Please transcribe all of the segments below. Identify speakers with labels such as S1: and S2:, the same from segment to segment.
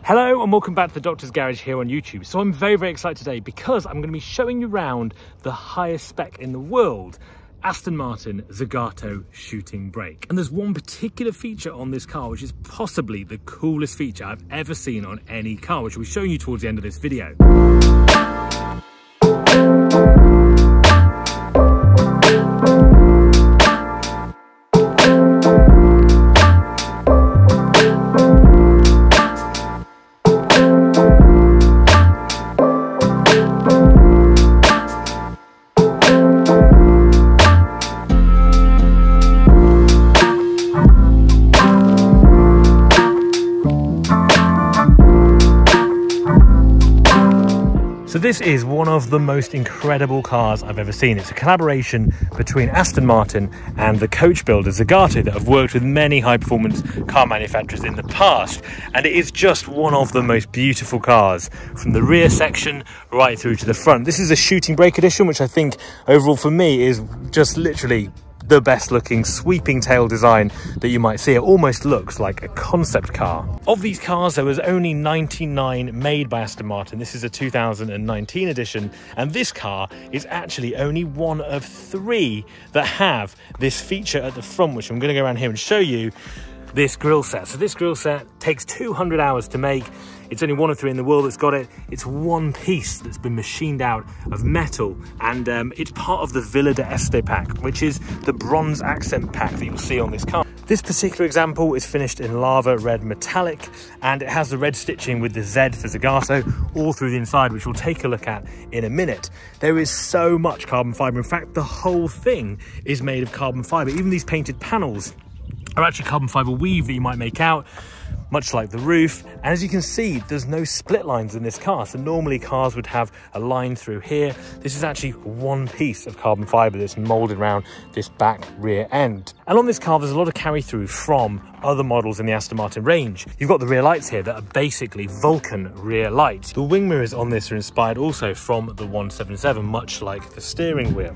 S1: Hello and welcome back to the Doctor's Garage here on YouTube. So I'm very excited today because I'm going to be showing you around the highest spec in the world, Aston Martin Zagato Shooting brake. And there's one particular feature on this car which is possibly the coolest feature I've ever seen on any car, which I'll be showing you towards the end of this video. So this is one of the most incredible cars I've ever seen. It's a collaboration between Aston Martin and the coach builder Zagato that have worked with many high-performance car manufacturers in the past. And it is just one of the most beautiful cars, from the rear section right through to the front. This is a shooting brake edition, which I think overall for me is just literally the best looking sweeping tail design that you might see. It almost looks like a concept car. Of these cars, there was only 99 made by Aston Martin. This is a 2019 edition, and this car is actually only one of 3 that have this feature at the front, which I'm going to go around here and show you. This grille set. So this grille set takes 200 hours to make. It's only one of 3 in the world that's got it. It's one piece that's been machined out of metal, and it's part of the Villa d'Este pack, which is the bronze accent pack that you'll see on this car. This particular example is finished in lava red metallic, and it has the red stitching with the Z for Zagato all through the inside, which we'll take a look at in a minute. There is so much carbon fibre. In fact, the whole thing is made of carbon fibre. Even these painted panels are actually carbon fibre weave that you might make out, much like the roof. And as you can see, there's no split lines in this car. So normally cars would have a line through here. This is actually one piece of carbon fibre that's moulded around this back rear end. And on this car, there's a lot of carry through from other models in the Aston Martin range. You've got the rear lights here that are basically Vulcan rear lights. The wing mirrors on this are inspired also from the 177, much like the steering wheel.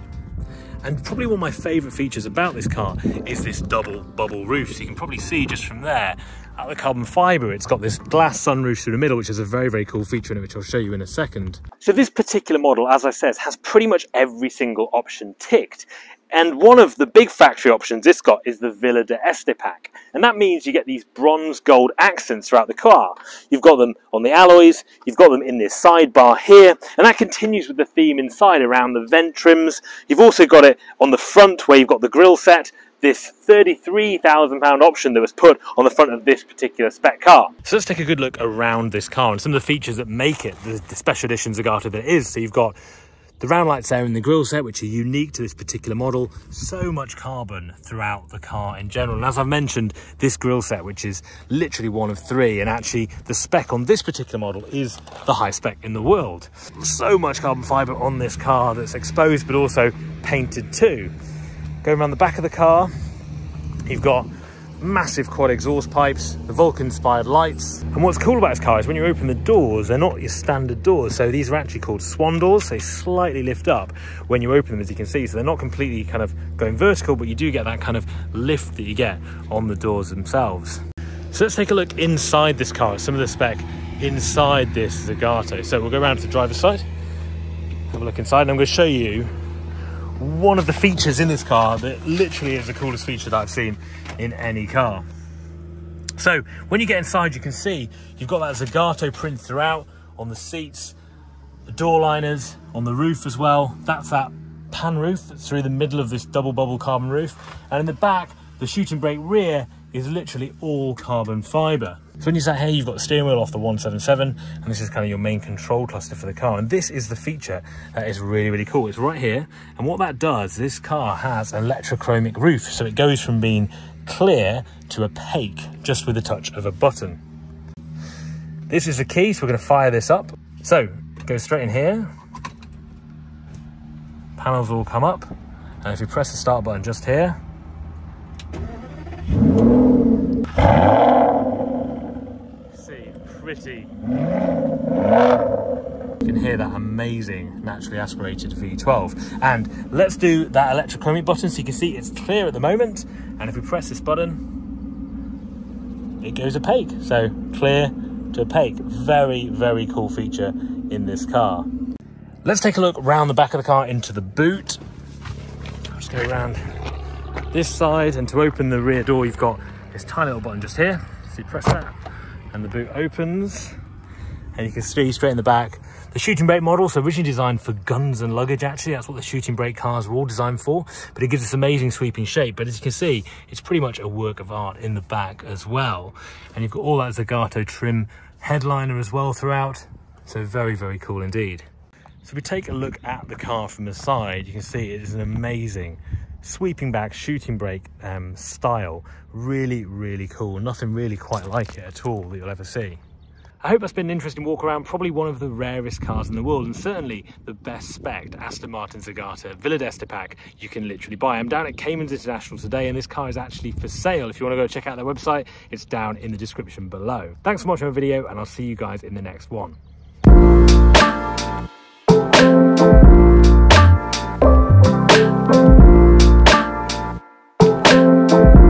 S1: And probably one of my favourite features about this car is this double bubble roof. So you can probably see just from there, at the carbon fibre, it's got this glass sunroof through the middle, which is a very cool feature in it, which I'll show you in a second. So this particular model, as I said, has pretty much every single option ticked. And one of the big factory options it's got is the Villa d'Este pack. And that means you get these bronze gold accents throughout the car. You've got them on the alloys, you've got them in this sidebar here, and that continues with the theme inside around the vent trims. You've also got it on the front where you've got the grille set, this £33,000 option that was put on the front of this particular spec car. So let's take a good look around this car and some of the features that make it the special edition Zagato that it is. So you've got the round lights there in the grille set, which are unique to this particular model. So much carbon throughout the car in general. And as I've mentioned, this grille set, which is literally one of 3, and actually the spec on this particular model is the high spec in the world. So much carbon fibre on this car that's exposed, but also painted too. Going around the back of the car, you've got massive quad exhaust pipes, the Vulcan-inspired lights. And what's cool about this car is when you open the doors, they're not your standard doors. So these are actually called Swan Doors. They slightly lift up when you open them, as you can see. So they're not completely kind of going vertical, but you do get that kind of lift that you get on the doors themselves. So let's take a look inside this car, some of the spec inside this Zagato. So we'll go around to the driver's side, have a look inside, and I'm going to show you one of the features in this car that literally is the coolest feature that I've seen in any car. So when you get inside, you can see you've got that Zagato print throughout on the seats, the door liners, on the roof as well. That's that pan roof that's through the middle of this double bubble carbon roof. And in the back, the shooting brake rear is literally all carbon fibre. So when you sat here, you've got the steering wheel off the 177, and this is kind of your main control cluster for the car. And this is the feature that is really cool. It's right here. And what that does, this car has an electrochromic roof. So it goes from being clear to opaque just with the touch of a button. This is the key, so we're going to fire this up. So go straight in here. Panels will come up. And if you press the start button just here, pretty. You can hear that amazing naturally aspirated V12. And let's do that electrochromic button so you can see it's clear at the moment. And if we press this button, it goes opaque. So clear to opaque. Very, very cool feature in this car. Let's take a look around the back of the car into the boot. I'll just go around this side, and to open the rear door, you've got this tiny little button just here. So you press that and the boot opens, and you can see straight in the back the shooting brake model. So originally designed for guns and luggage, actually. That's what the shooting brake cars were all designed for, but it gives this amazing sweeping shape. But as you can see, it's pretty much a work of art in the back as well. And you've got all that Zagato trim headliner as well throughout. So very, very cool indeed. So if we take a look at the car from the side, you can see it is an amazing sweeping back shooting brake style. Really, really cool. Nothing really quite like it at all that you'll ever see. I hope that's been an interesting walk around. Probably one of the rarest cars in the world, and certainly the best spec'd Aston Martin Zagato Villa d'Este pack you can literally buy. I'm down at Cayman's International today, and this car is actually for sale. If you want to go check out their website, it's down in the description below. Thanks for watching my video, and I'll see you guys in the next one.